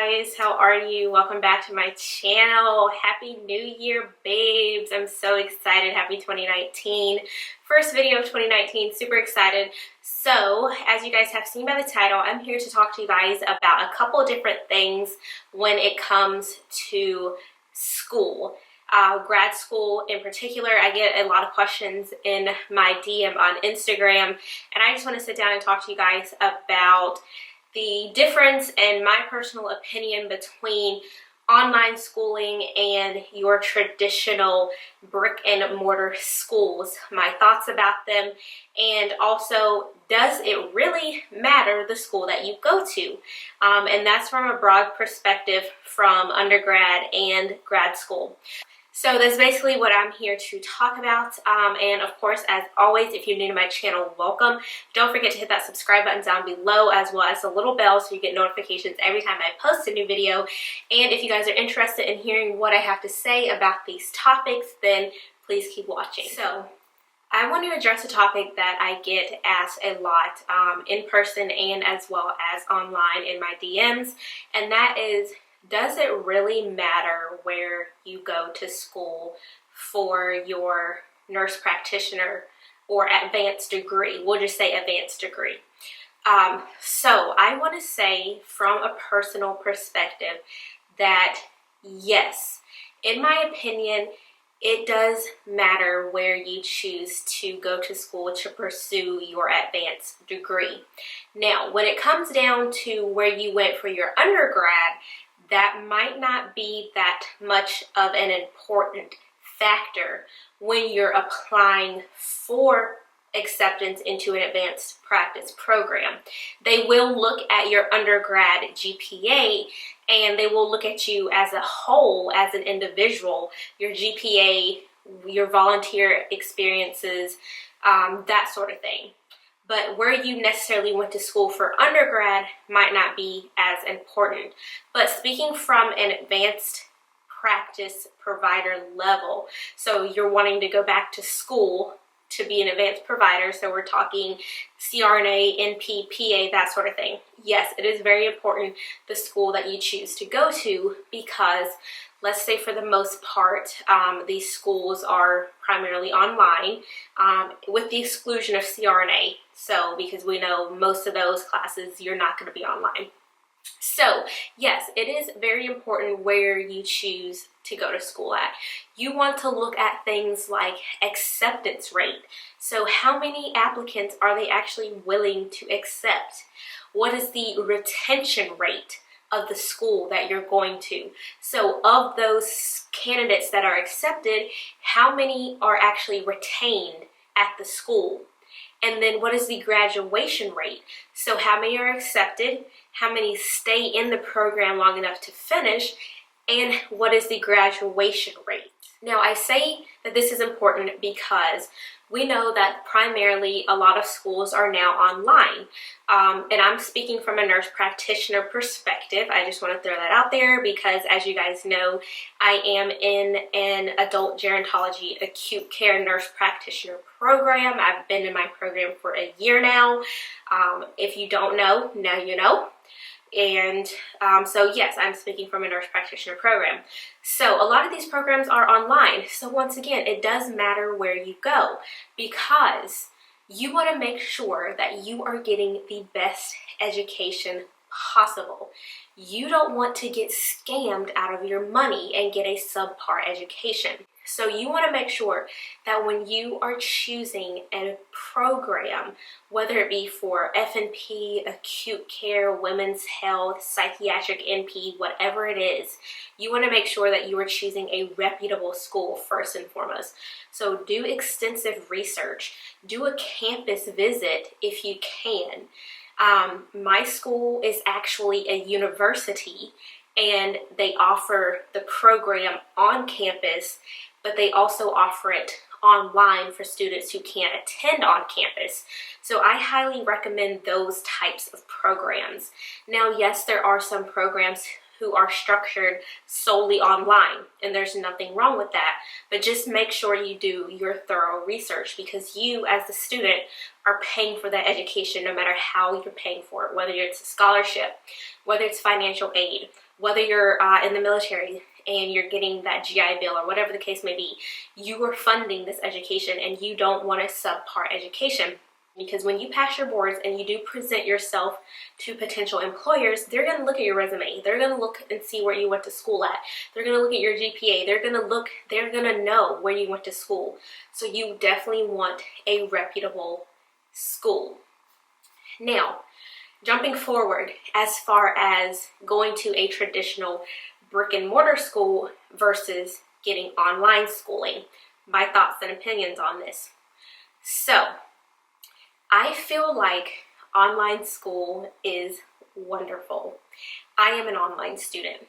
guys, how are you? Welcome back to my channel. Happy New Year, babes. I'm so excited. Happy 2019. First video of 2019, super excited. So, as you guys have seen by the title, I'm here to talk to you guys about a couple different things when it comes to school. Grad school in particular. I get a lot of questions in my DM on Instagram, and I just want to sit down and talk to you guys about the difference in my personal opinion between online schooling and your traditional brick and mortar schools, my thoughts about them, and also, does it really matter the school that you go to? And that's from a broad perspective from undergrad and grad school. So that's basically what I'm here to talk about. And of course, as always, if you're new to my channel, welcome. Don't forget to hit that subscribe button down below, as well as the little bell so you get notifications every time I post a new video. And if you guys are interested in hearing what I have to say about these topics, then please keep watching. So I want to address a topic that I get asked a lot in person and as well as online in my DMs, and that is, does it really matter where you go to school for your nurse practitioner or advanced degree? We'll just say advanced degree. So I want to say from a personal perspective that yes, in my opinion, it does matter where you choose to go to school to pursue your advanced degree. Now, when it comes down to where you went for your undergrad, that might not be that much of an important factor when you're applying for acceptance into an advanced practice program. They will look at your undergrad GPA and they will look at you as a whole, as an individual, your GPA, your volunteer experiences, that sort of thing. But where you necessarily went to school for undergrad might not be as important. But speaking from an advanced practice provider level, so you're wanting to go back to school to be an advanced provider, so we're talking CRNA, NP, PA, that sort of thing. Yes, it is very important the school that you choose to go to, because let's say for the most part, these schools are primarily online, with the exclusion of CRNA. So, because we know most of those classes, you're not going to be online. So, yes, it is very important where you choose to go to school at. You want to look at things like acceptance rate. So, how many applicants are they actually willing to accept? What is the retention rate of the school that you're going to? So of those candidates that are accepted, how many are actually retained at the school? And then what is the graduation rate? So how many are accepted? How many stay in the program long enough to finish? And what is the graduation rate? Now, I say that this is important because we know that primarily a lot of schools are now online. And I'm speaking from a nurse practitioner perspective. I just want to throw that out there because, as you guys know, I am in an adult gerontology acute care nurse practitioner program. I've been in my program for a year now. If you don't know, now you know. And so yes, I'm speaking from a nurse practitioner program. So a lot of these programs are online. So once again, it does matter where you go, because you want to make sure that you are getting the best education possible. You don't want to get scammed out of your money and get a subpar education. So you want to make sure that when you are choosing a program, whether it be for FNP, acute care, women's health, psychiatric NP, whatever it is, you want to make sure that you are choosing a reputable school first and foremost. So do extensive research. Do a campus visit if you can. My school is actually a university, and they offer the program on campus, but they also offer it online for students who can't attend on campus. So I highly recommend those types of programs. Now, yes, there are some programs who are structured solely online, and there's nothing wrong with that, but just make sure you do your thorough research, because you as the student are paying for that education no matter how you're paying for it, whether it's a scholarship, whether it's financial aid, Whether you're in the military and you're getting that GI Bill or whatever the case may be, you are funding this education and you don't want a subpar education. Because when you pass your boards and you do present yourself to potential employers, they're going to look at your resume. They're going to look and see where you went to school at. They're going to look at your GPA. They're going to know where you went to school. So you definitely want a reputable school. Now, jumping forward, as far as going to a traditional brick and mortar school versus getting online schooling, my thoughts and opinions on this. So, I feel like online school is wonderful. I am an online student.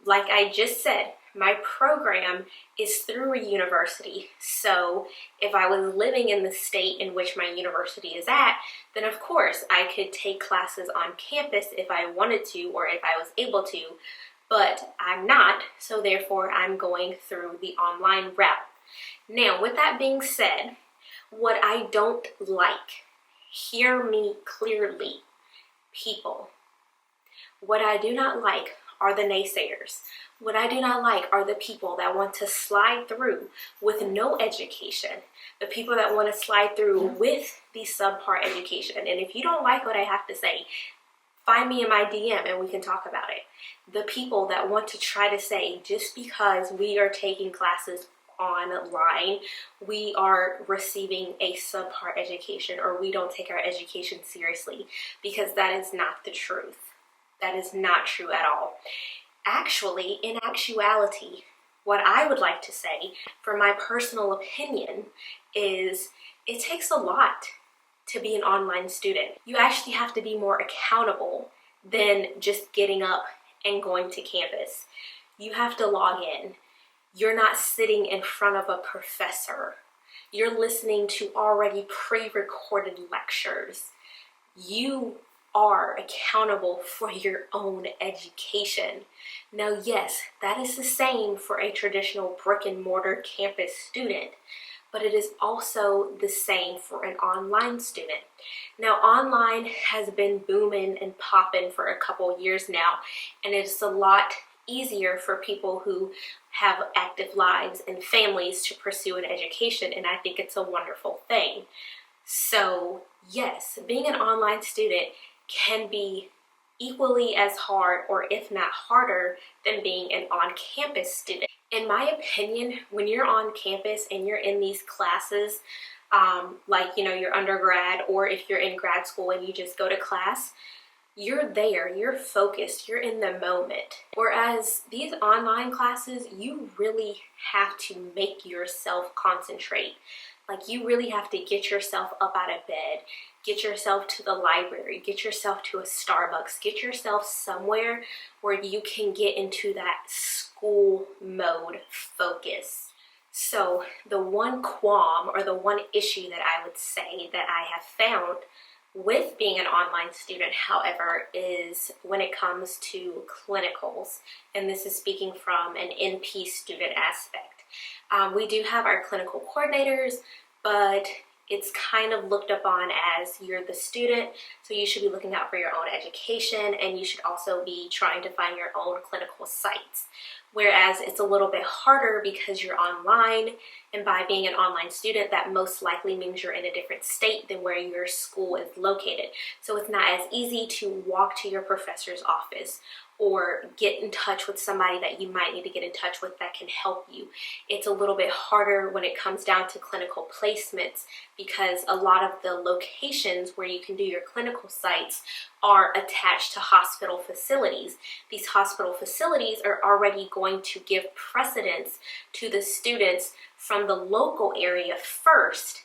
Like I just said, my program is through a university. So if I was living in the state in which my university is at, then of course I could take classes on campus if I wanted to or if I was able to, but I'm not, so therefore I'm going through the online route. Now, with that being said, what I don't like, hear me clearly, people. What I do not like are the naysayers. What I do not like are the people that want to slide through with no education. The people that want to slide through with the subpar education. And if you don't like what I have to say, find me in my DM and we can talk about it. The people that want to try to say just because we are taking classes online, we are receiving a subpar education or we don't take our education seriously, because that is not the truth. That is not true at all. Actually, in actuality, what I would like to say, for my personal opinion, is it takes a lot to be an online student. You actually have to be more accountable than just getting up and going to campus. You have to log in. You're not sitting in front of a professor. You're listening to already pre-recorded lectures. You are accountable for your own education. Now, yes, that is the same for a traditional brick and mortar campus student, but it is also the same for an online student. Now, online has been booming and popping for a couple years now, and it's a lot easier for people who have active lives and families to pursue an education, and I think it's a wonderful thing. So yes, being an online student can be equally as hard, or if not harder, than being an on-campus student. In my opinion, when you're on campus and you're in these classes, like, you know, your undergrad, or if you're in grad school and you just go to class, you're there, you're focused, you're in the moment. Whereas these online classes, you really have to make yourself concentrate. Like, you really have to get yourself up out of bed, get yourself to the library, get yourself to a Starbucks, get yourself somewhere where you can get into that school mode focus. So the one qualm, or the one issue that I would say that I have found with being an online student, however, is when it comes to clinicals, and this is speaking from an NP student aspect. We do have our clinical coordinators, but it's kind of looked upon as you're the student, so you should be looking out for your own education, and you should also be trying to find your own clinical sites. Whereas it's a little bit harder because you're online, and by being an online student, that most likely means you're in a different state than where your school is located. So it's not as easy to walk to your professor's office or get in touch with somebody that you might need to get in touch with that can help you. It's a little bit harder when it comes down to clinical placements, because a lot of the locations where you can do your clinical sites are attached to hospital facilities. These hospital facilities are already going to give precedence to the students from the local area first,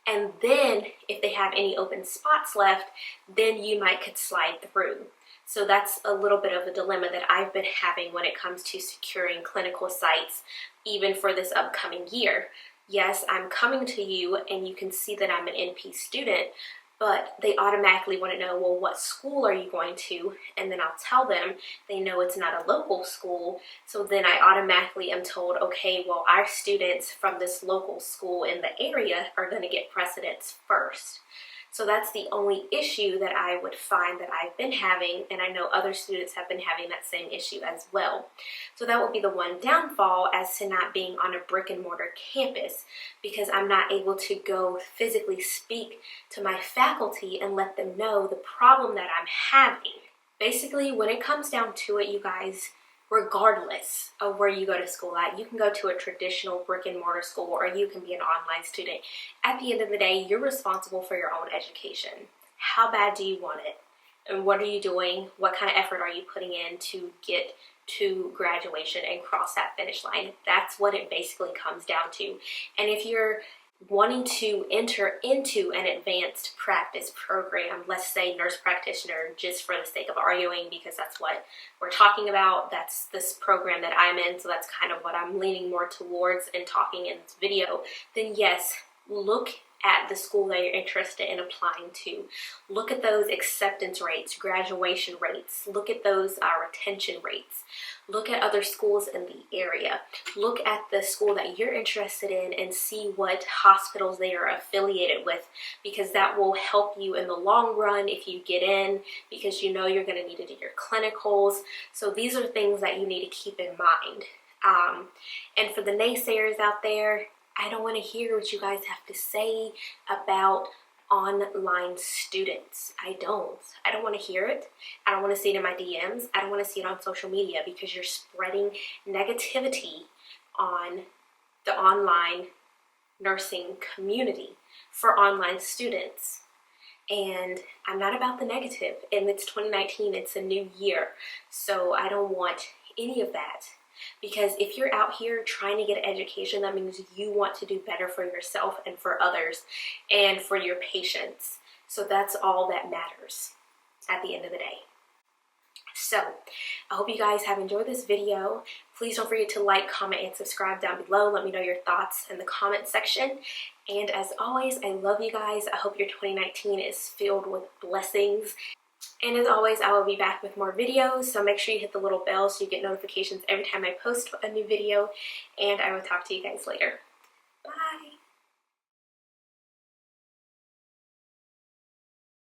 and then if they have any open spots left, then you could slide through. So that's a little bit of a dilemma that I've been having when it comes to securing clinical sites, even for this upcoming year. Yes, I'm coming to you and you can see that I'm an NP student, but they automatically want to know, well, what school are you going to? And then I'll tell them. They know it's not a local school, so then I automatically am told, okay, well, our students from this local school in the area are going to get precedence first. So that's the only issue that I would find that I've been having, and I know other students have been having that same issue as well. So that would be the one downfall as to not being on a brick and mortar campus, because I'm not able to go physically speak to my faculty and let them know the problem that I'm having. Basically, when it comes down to it, you guys, regardless of where you go to school at, you can go to a traditional brick and mortar school or you can be an online student. At the end of the day, you're responsible for your own education. How bad do you want it? And what are you doing? What kind of effort are you putting in to get to graduation and cross that finish line? That's what it basically comes down to. And if you're wanting to enter into an advanced practice program, let's say nurse practitioner, just for the sake of arguing, because that's what we're talking about, that's this program that I'm in, so that's kind of what I'm leaning more towards and talking in this video, then yes, look at the school that you're interested in applying to. Look at those acceptance rates, graduation rates, look at those retention rates. Look at other schools in the area. Look at the school that you're interested in and see what hospitals they are affiliated with, because that will help you in the long run if you get in, because you know you're going to need to do your clinicals. So these are things that you need to keep in mind. And for the naysayers out there, I don't want to hear what you guys have to say about online students. I don't want to hear it. I don't want to see it in my DMs. I don't want to see it on social media, because you're spreading negativity on the online nursing community for online students. And I'm not about the negative. And it's 2019, it's a new year. So I don't want any of that. Because if you're out here trying to get an education, that means you want to do better for yourself and for others and for your patients. So that's all that matters at the end of the day. So I hope you guys have enjoyed this video. Please don't forget to like, comment, and subscribe down below. Let me know your thoughts in the comment section. And as always, I love you guys. I hope your 2019 is filled with blessings. And as always, I will be back with more videos, so make sure you hit the little bell so you get notifications every time I post a new video, and I will talk to you guys later. Bye!